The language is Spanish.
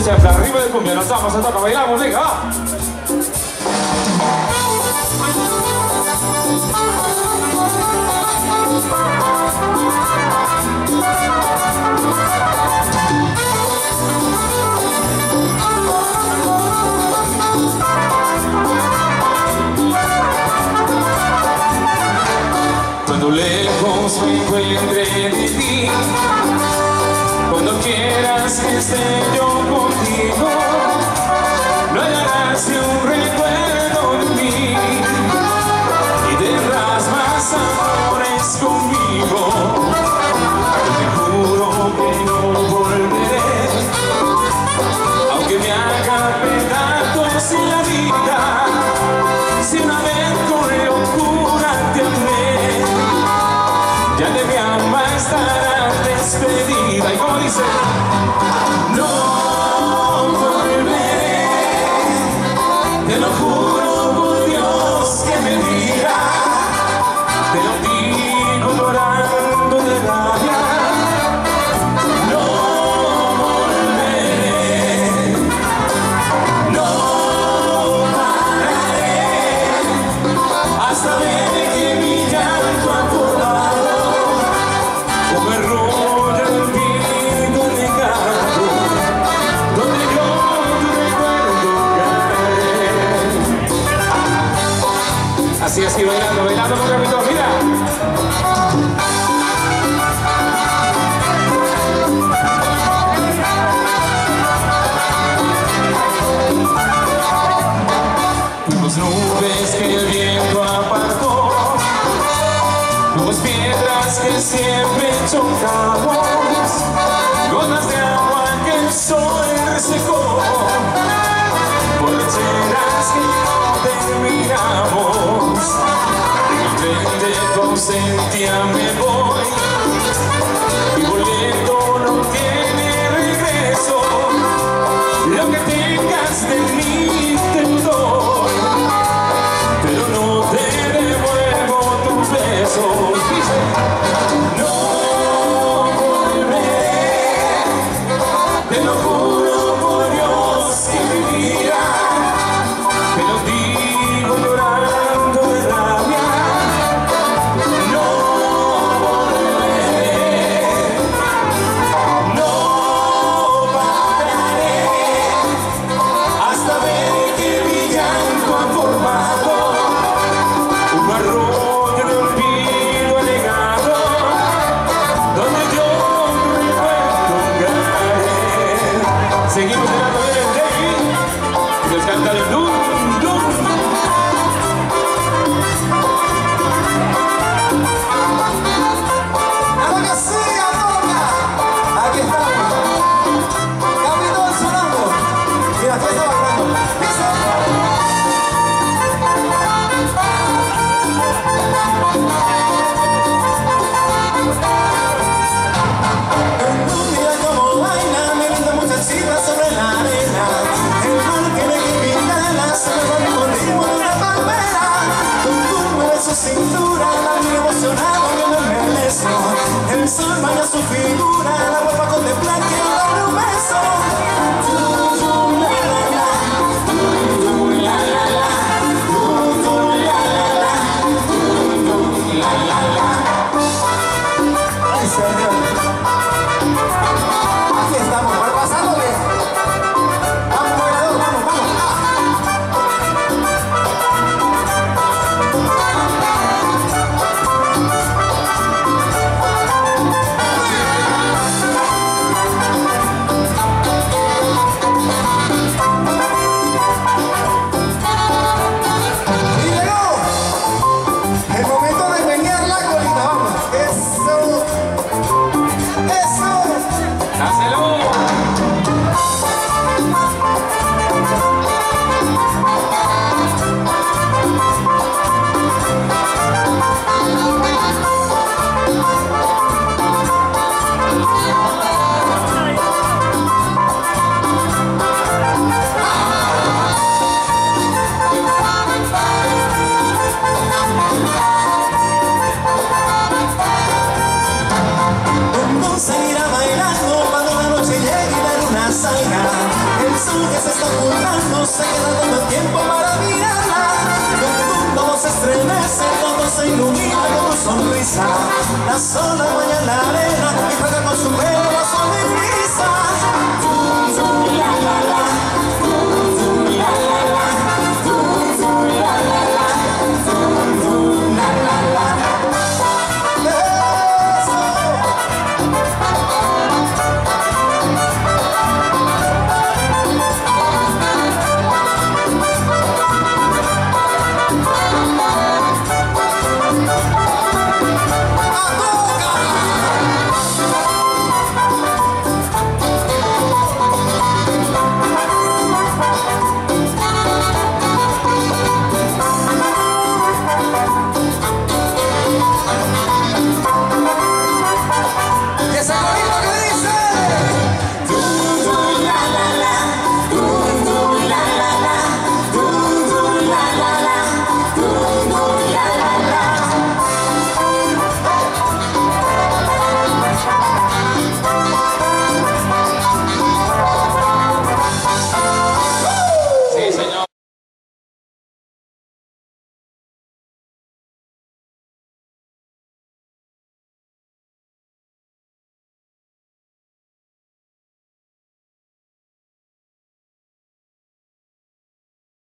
siempre arriba de cumbia, nos vamos a tocar, bailamos, venga, va. Cuando lejos me encuentre de ti, cuando quieras que esté yo contigo, no hallarás ni un recuerdo de mí y tendrás más amores conmigo. Te juro que no volveré, aunque me haga pedazos en la vida. Si una vez con locura te amé, ya de mi alma estará despedida. Y como dice, no volveré, te lo juro por Dios que me diga, te lo digo llorando de rabia. No volveré, no pararé hasta ver que mi llanto ha colado como el rollo del olvido negado, donde yo tu recuerdo caeré. Así, bailando, bailando con Carlitos, mira. Fuimos nubes que el viento apartó, fuimos piedras que siempre chocamos, gotas de agua que el sol resecó, borracheras que no terminamos. En el tren de tu ausencia me voy y volviendo no tiene regreso. Lo que tengas de mí te doy, pero no te devuelvo tus besos. Dice, no volveré, te lo juro por Dios que mi vida, te lo digo llorando de rabia. No volveré, no pararé hasta ver que mi llanto ha formado un arroyo de olvido anegado, donde yo tu recuerdo caeré. Seguimos en la novela del David y nos canta el dum, dum. ¡A lo que siga, toca! Aquí estamos. Capitán sonando. Y la fiesta bailando. En un día como baila, me brinda muchachita sobre la arena. El mar que me pinta se me va con ritmo de una palmera. Tum mueve su cintura, la mira emocionado que me embelezo. El sol baña su figura, la ropa contemplar que le da un beso. Tum, tum, la, la, la. Tum, tum, la, la, la. Tum, tum, la, la, la. Tum, tum, la, la, la. Ay, señor. Aquí estamos, para pasándole. Vamos, bailador, vamos, vamos. ocultando, se queda todo el tiempo para mirarla. El mundo se estremece, todo se ilumina con tu sonrisa. La sola baña en la arena y juega con su pelo.